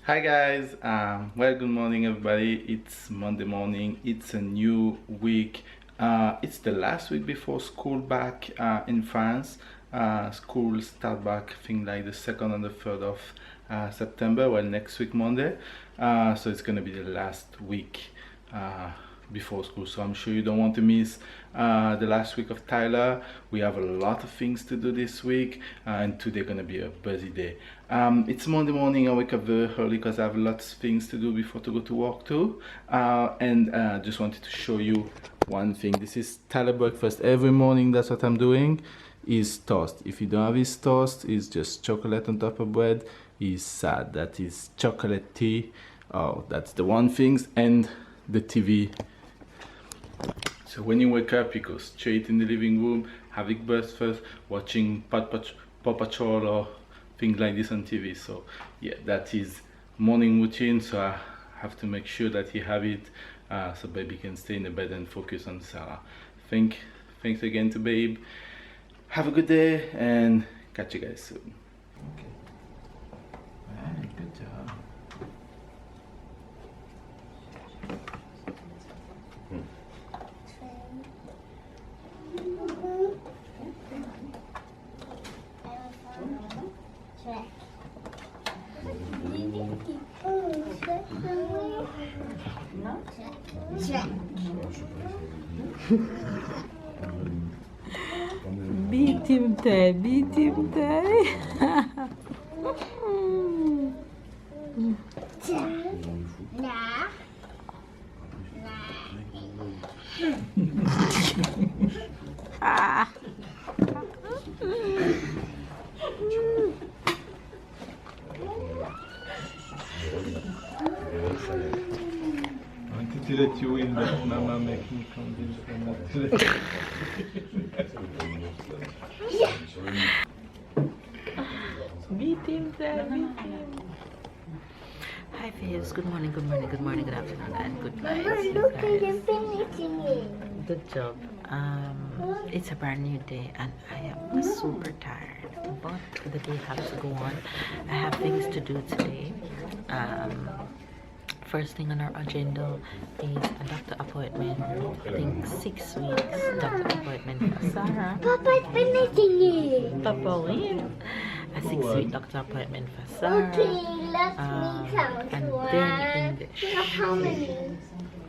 Hi guys, well, good morning everybody. It's Monday morning. It's a new week. It's the last week before school back in France. School start back, I think, like the 2nd and the 3rd of September. Well, next week Monday. So it's gonna be the last week before school, so I'm sure you don't want to miss the last week of Tyler. We have a lot of things to do this week, and today gonna be a busy day. It's Monday morning. I wake up very early because I have lots of things to do before to go to work too, and just wanted to show you one thing. This is Tyler breakfast. Every morning that's what I'm doing, is toast. If you don't have his toast, it's just chocolate on top of bread. Is sad. That is chocolate tea. Oh, that's the one thing. And the TV. So when you wake up, you go straight in the living room, having breakfast, watching Paw Patrol or things like this on TV. So yeah, that is morning routine. So I have to make sure that he have it, so baby can stay in the bed and focus on Sarah. Thanks again to babe. Have a good day and catch you guys soon. Okay. Alright, good job. Beat him, Tay. Beat him, Tay. Ah. I wanted to let you in, but Mama make me convince her not to let Beat him, Tay. Beat him. Hi, Faves. Good morning, good morning, good morning, good afternoon, and good night. Look at you finishing it. Good job. It's a brand new day and I am super tired, but the day has to go on. I have things to do today. First thing on our agenda is a doctor appointment. I think 6 weeks doctor appointment for Sarah. Papa's finishing it. Papa win. A 6-week doctor appointment for Sarah. Okay, let's make And some then in the How many?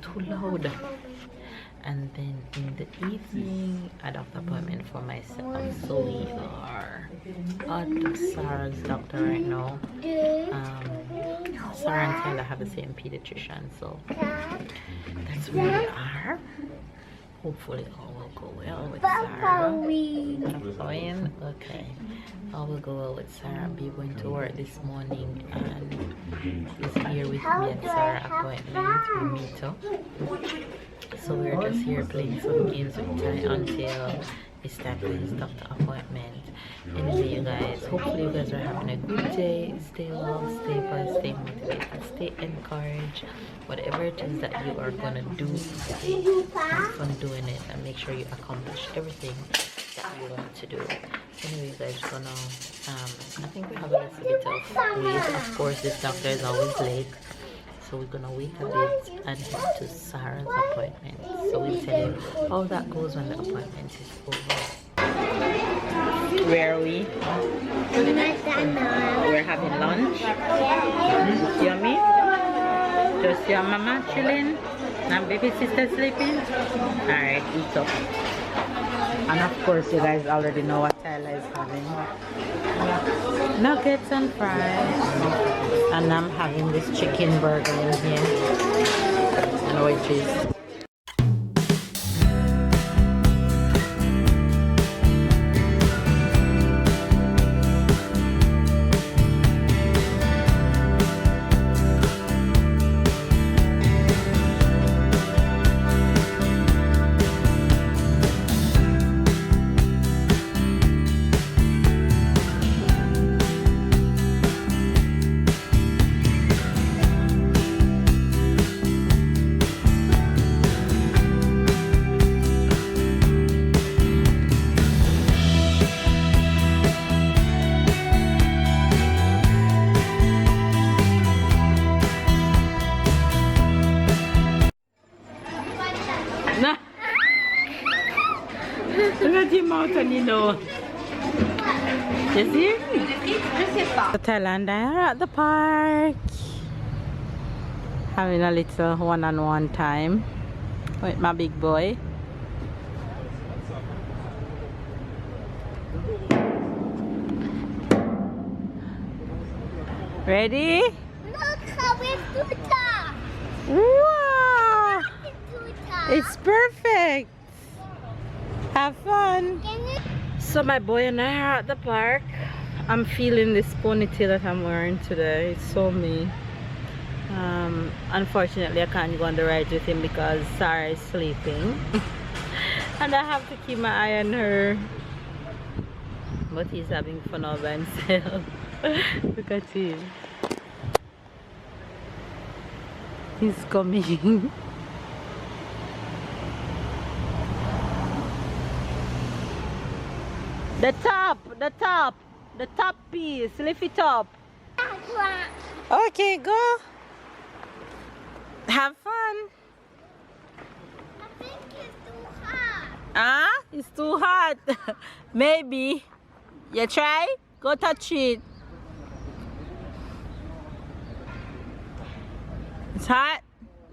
too loud. And then in the evening, a doctor appointment for myself. So we are at Sarah's doctor right now. Sarah and Taylor have the same pediatrician, so that's where we are. Hopefully all will go well with Sarah. Going? Okay. All will go well with Sarah. Be going to work this morning and is here with me at Sarah appointment. We meet up. So we're just here playing some games with Ty until it's time for his doctor appointment. Anyway, you guys, hopefully you guys are having a good day. Stay well, stay positive, stay motivated, stay encouraged. Whatever it is that you are gonna do today, have fun doing it and make sure you accomplish everything that you want to do. Anyway, you guys, gonna I think we have a little bit of wait. Of course, this doctor is always late. So we're gonna wait a bit and head to Sarah's appointment. So we'll tell you how that goes when the appointment is over. Where are we? We're having lunch. Yummy. Just your mama chilling and baby sister sleeping. Alright, eat up. And of course, you guys already know what Tyler is having. Nuggets and fries. And I'm having this chicken burger in here. And wedges. me know. You see? Thailand, they are at the park. Having a little one-on-one time with my big boy. Ready? Look how it's Tuta. Wow! Tuta. It's perfect. Have fun. Can you? So my boy and I are at the park. I'm feeling this ponytail that I'm wearing today. It's so me. Unfortunately I can't go on the ride with him because Sarah is sleeping. And I have to keep my eye on her. But he's having fun all by himself. Look at him. He's coming. The top piece, lift it up. Okay, go. Have fun. I think it's too hot. Ah, it's too hot. Maybe. You try? Go touch it. It's hot?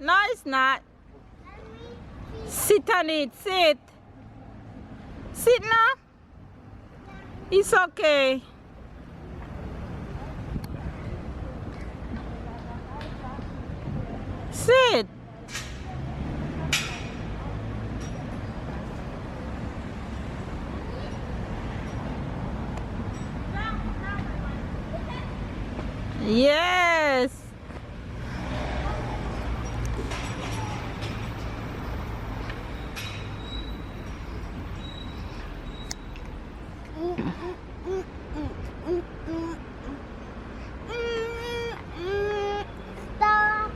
No, it's not. Sit on it, sit. Sit now. It's okay. Sit. Yes. Stop.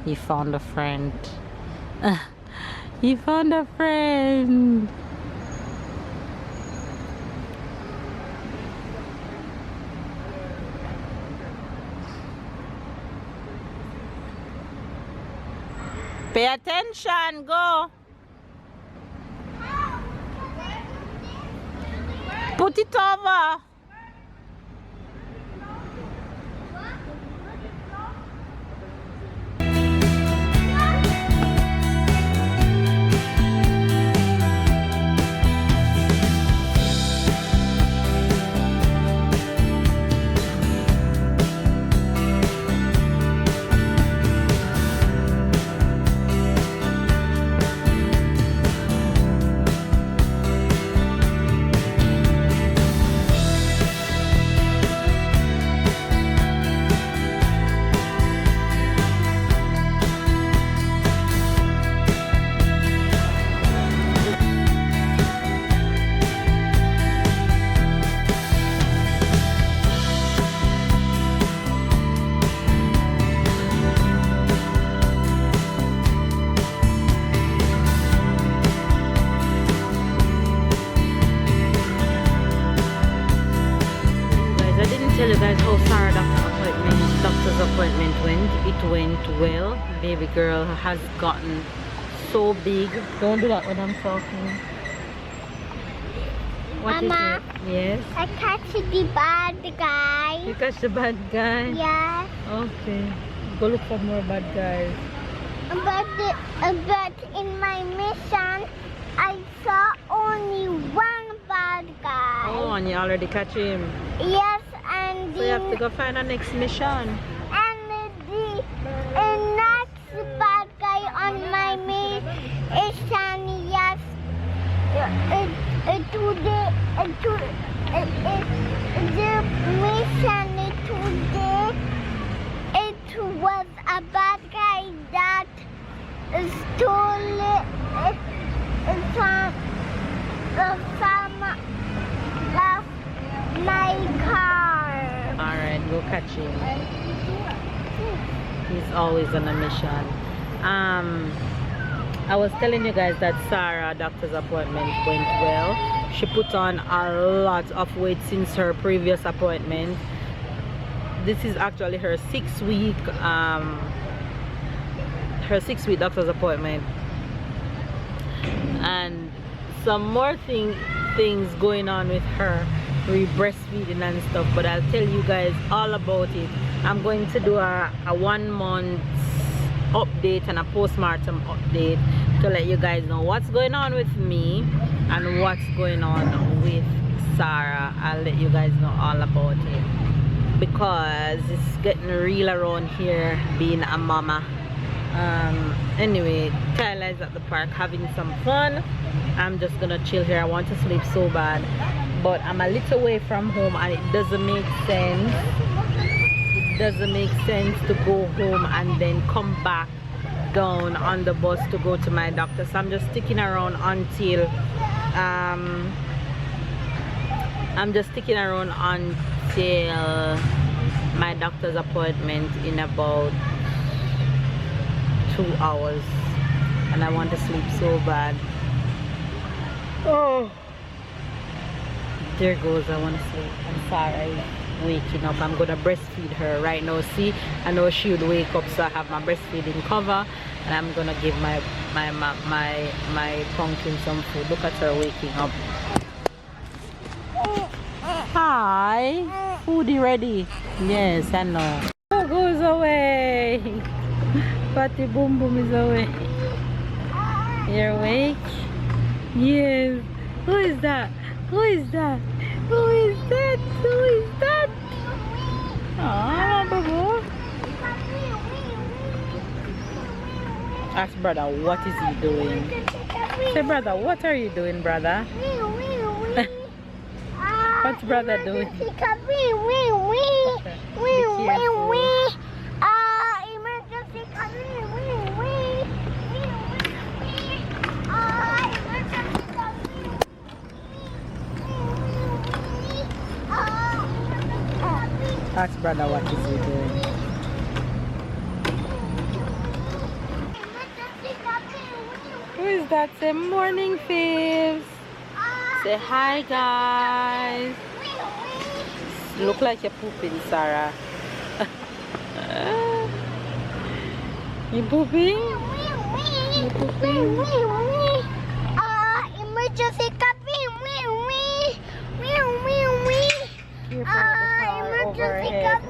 He found a friend. He found a friend. Pay attention, go. Put it over. Tell you guys how Sarah doctor's appointment went. It went well. Baby girl has gotten so big. Don't do that when I'm talking. What is Mama, it? Yes. I catch the bad guy. You catch the bad guy? Yes. Okay. Go look for more bad guys. But in my mission, I saw only one bad guy. Oh, and you already catch him. Yes, and So you have to go find our next mission. and the next bad guy on my mission, yes, today, the mission today, it was a bad guy that stole my car. Alright, go catch him. He's always on a mission. I was telling you guys that Sarah doctor's appointment went well. She put on a lot of weight since her previous appointment. This is actually her 6-week her 6-week doctor's appointment, and some more things going on with her, breastfeeding and stuff, but I'll tell you guys all about it. I'm going to do a 1 month update and a postpartum update to let you guys know what's going on with me and what's going on with Sarah. I'll let you guys know all about it because it's getting real around here being a mama. Anyway, Tyler is at the park having some fun. I'm just gonna chill here. I want to sleep so bad, but I'm a little way from home and it doesn't make sense. It doesn't make sense to go home and then come back down on the bus to go to my doctor. So I'm just sticking around until my doctor's appointment in about 2 hours, and I want to sleep so bad. Oh, there goes, I want to sleep. I'm sorry, waking up. I'm gonna breastfeed her right now. See, I know she would wake up, so I have my breastfeeding cover, and I'm gonna give my pumpkin some food. Look at her waking up. Hi, foodie ready? Yes, I know. Oh, goes away. Patty Boom Boom is away. You're awake? Yes. Who is that? Who is that? Who is that? Who is that? Oh, Babo. Ask brother, what is he doing? Say, brother, what are you doing, brother? What's brother doing? Ask brother what is he doing. Who is that? Say morning, Fibs. Say hi, guys. Look like you're pooping, Sarah. You pooping? You pooping? Emergency coffee. Overhead.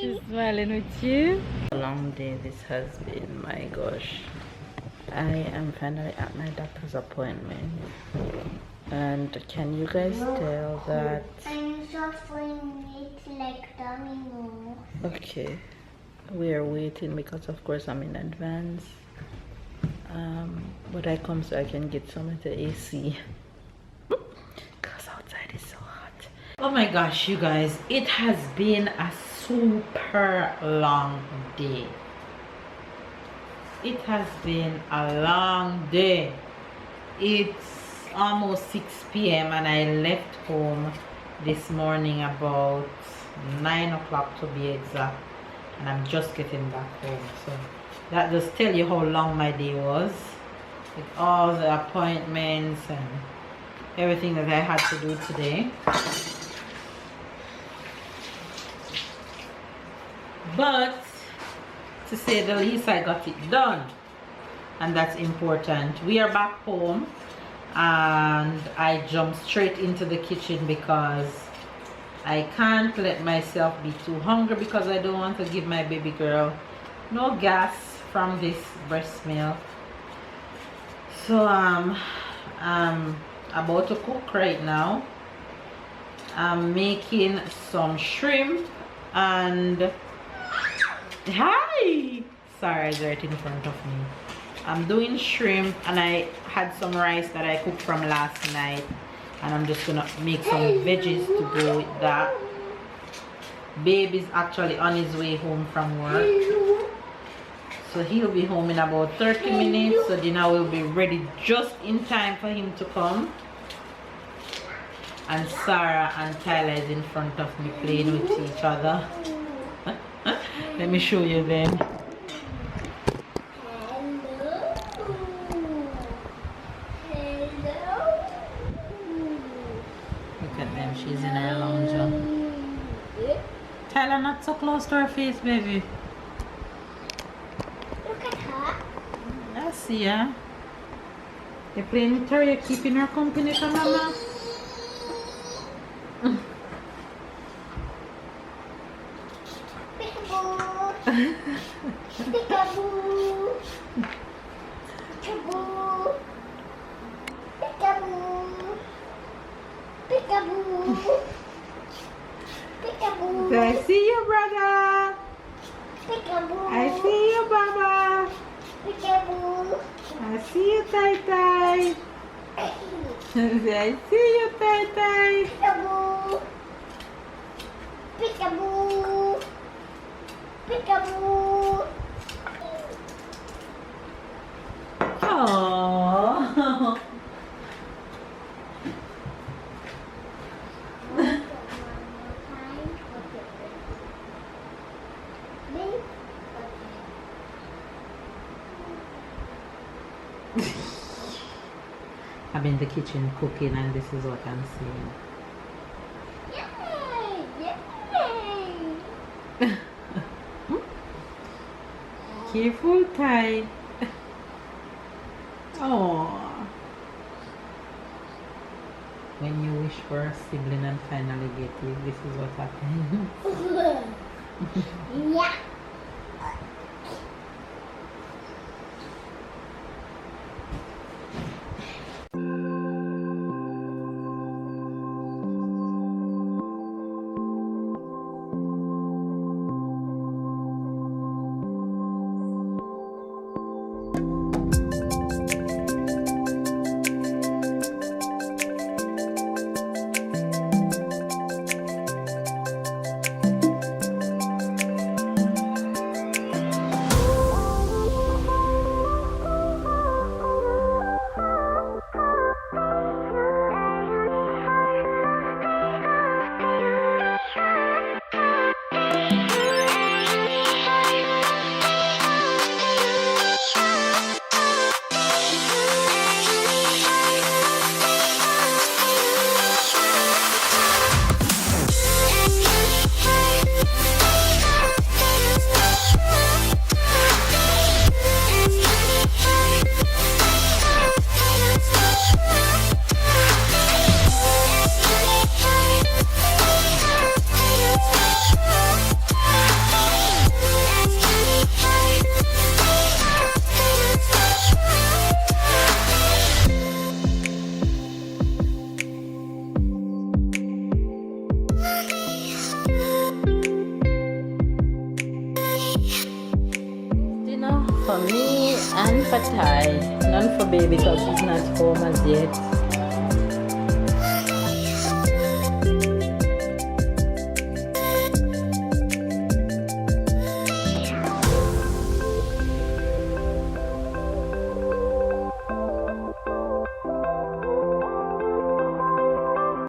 She's smiling with you. A long day this has been, my gosh. I am finally at my doctor's appointment, and can you guys tell that I'm suffering it like dominoes. okay, we are waiting because of course I'm in advance, but I come so I can get some of the AC because outside is so hot. Oh my gosh, you guys, it has been a super long day. It has been a long day. It's almost 6 p.m. and I left home this morning about 9 o'clock to be exact, and I'm just getting back home. So that just tell you how long my day was, with all the appointments and everything that I had to do today. But to say the least, I got it done, and that's important. We are back home, and I jumped straight into the kitchen because I can't let myself be too hungry, because I don't want to give my baby girl no gas from this breast milk. So I'm about to cook right now. I'm making some shrimp and hi, sorry, it's right in front of me. I'm doing shrimp, and I had some rice that I cooked from last night, and I'm just gonna make some veggies to go with that. Baby's actually on his way home from work, so he'll be home in about 30 minutes, so dinner will be ready just in time for him to come. And Sarah and Tyler is in front of me playing with each other. Let me show you them. Look at them, she's in her lounger. not so close to her face, baby. Look at her. I see her. You're playing with her, you're keeping her company for mama. Peekaboo. Peekaboo. Peekaboo. Peekaboo. Peekaboo. Peekaboo. I see you, brother. Peekaboo. I see you, Baba. Peekaboo. I see you, Tai Tai. I see you, Tai Tai. Peekaboo. Peekaboo. Peekaboo. Oh. I'm in the kitchen cooking, and this is what I'm seeing. Yay! Careful, Tai. Oh. When you wish for a sibling and finally get it, this is what happens. Yeah. For me and for Tai, none for baby because he's not home as yet.